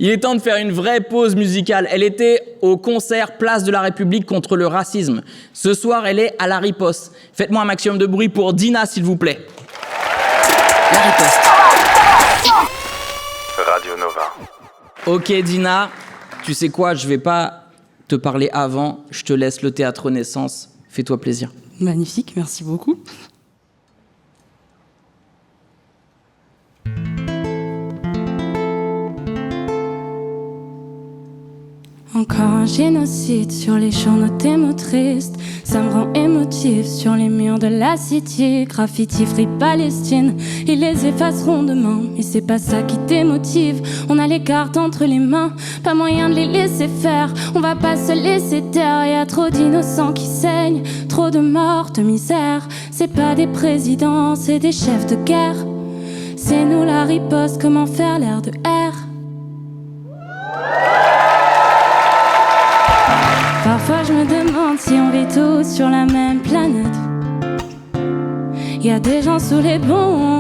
Il est temps de faire une vraie pause musicale. Elle était au concert Place de la République contre le racisme. Ce soir, elle est à La Riposte. Faites-moi un maximum de bruit pour Dina, s'il vous plaît. La Riposte. Radio Nova. Ok, Dina, tu sais quoi, je vais pas te parler avant. Je te laisse le théâtre Renaissance. Fais-toi plaisir. Magnifique, merci beaucoup. Encore un génocide sur les journaux des mots tristes. Ça me rend émotif sur les murs de la city. Graffiti Free Palestine, ils les effaceront demain. Mais c'est pas ça qui démotive. On a les cartes entre les mains, pas moyen de les laisser faire. On va pas se laisser taire, y a trop d'innocents qui saignent. Trop de morts, de misère. C'est pas des présidents, c'est des chefs de guerre. C'est nous la riposte, comment faire l'air de R. Parfois je me demande si on vit tous sur la même planète. Y a des gens sous les bombes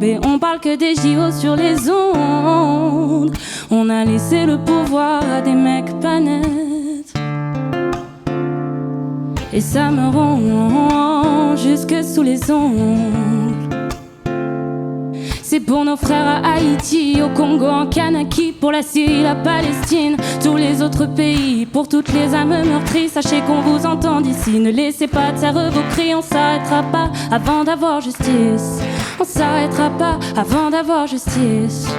et on parle que des JO sur les ondes. On a laissé le pouvoir à des mecs pas nets. Et ça me rend jusque sous les ongles. C'est pour nos frères à Haïti, au Congo, en Kanaki, pour la Syrie, la Palestine, tous les autres pays, pour toutes les âmes meurtries. Sachez qu'on vous entend d'ici, ne laissez pas taire vos cris. On s'arrêtera pas avant d'avoir justice. On s'arrêtera pas avant d'avoir justice.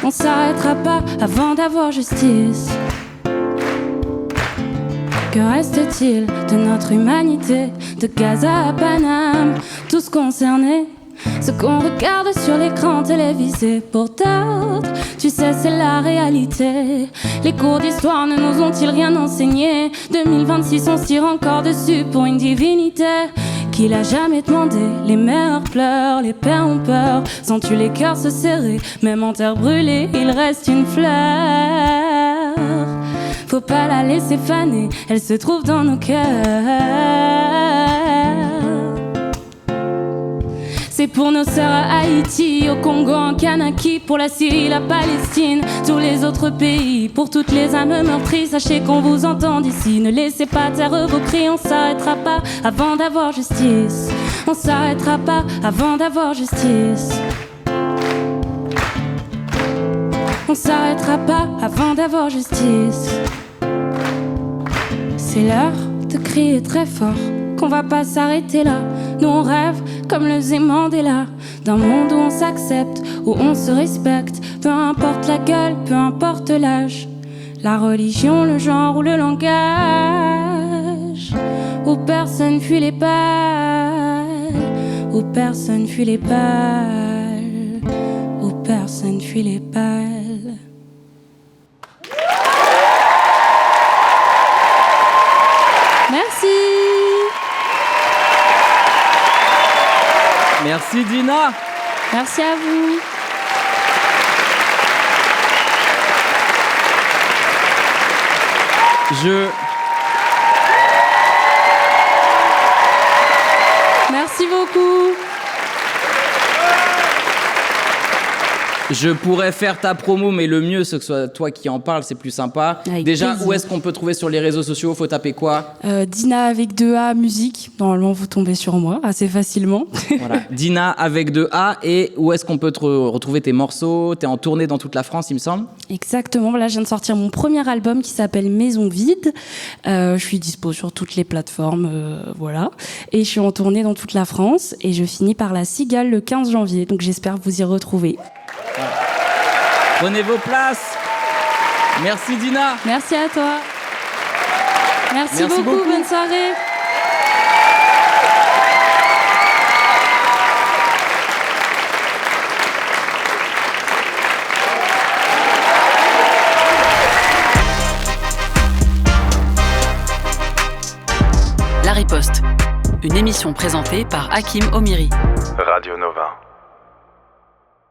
On s'arrêtera pas avant d'avoir justice. Que reste-t-il de notre humanité, de Gaza à Paname, tous concernés? Ce qu'on regarde sur l'écran télévisé, pour d'autres, tu sais, c'est la réalité. Les cours d'histoire ne nous ont-ils rien enseigné? 2026, on se tire encore dessus pour une divinité qui l'a jamais demandé. Les mères pleurent, les pères ont peur, sens-tu les cœurs se serrer? Même en terre brûlée, il reste une fleur. Faut pas la laisser faner, elle se trouve dans nos cœurs. C'est pour nos sœurs à Haïti, au Congo, en Kanaki, pour la Syrie, la Palestine, tous les autres pays, pour toutes les âmes meurtries. Sachez qu'on vous entend d'ici, ne laissez pas taire vos cris. On s'arrêtera pas avant d'avoir justice. On s'arrêtera pas avant d'avoir justice. On s'arrêtera pas avant d'avoir justice. C'est l'heure de crier très fort qu'on va pas s'arrêter là. Nous on rêve comme le Mandela, d'un monde où on s'accepte, où on se respecte. Peu importe la gueule, peu importe l'âge, la religion, le genre ou le langage. Où personne fuit les balles, où personne fuit les balles, où personne fuit les balles. Merci. Merci Dina. Merci à vous. Merci beaucoup. Je pourrais faire ta promo, mais le mieux, c'est que ce soit toi qui en parle, c'est plus sympa. Avec Déjà, plaisir. où est-ce qu'on peut trouver sur les réseaux sociaux? Faut taper quoi? Dina avec 2A musique. Normalement, vous tombez sur moi assez facilement. Voilà. Dina avec 2A. Et où est-ce qu'on peut retrouver tes morceaux? T'es en tournée dans toute la France, il me semble. Exactement. Là, je viens de sortir mon premier album qui s'appelle Maison Vide. Je suis dispo sur toutes les plateformes, voilà. Et je suis en tournée dans toute la France. Et je finis par la Cigale le 15 janvier. Donc, j'espère vous y retrouver. Prenez vos places. Merci Dina. Merci à toi. Merci beaucoup. Bonne soirée. La Riposte, une émission présentée par Hakim Omiri. Radio Nova.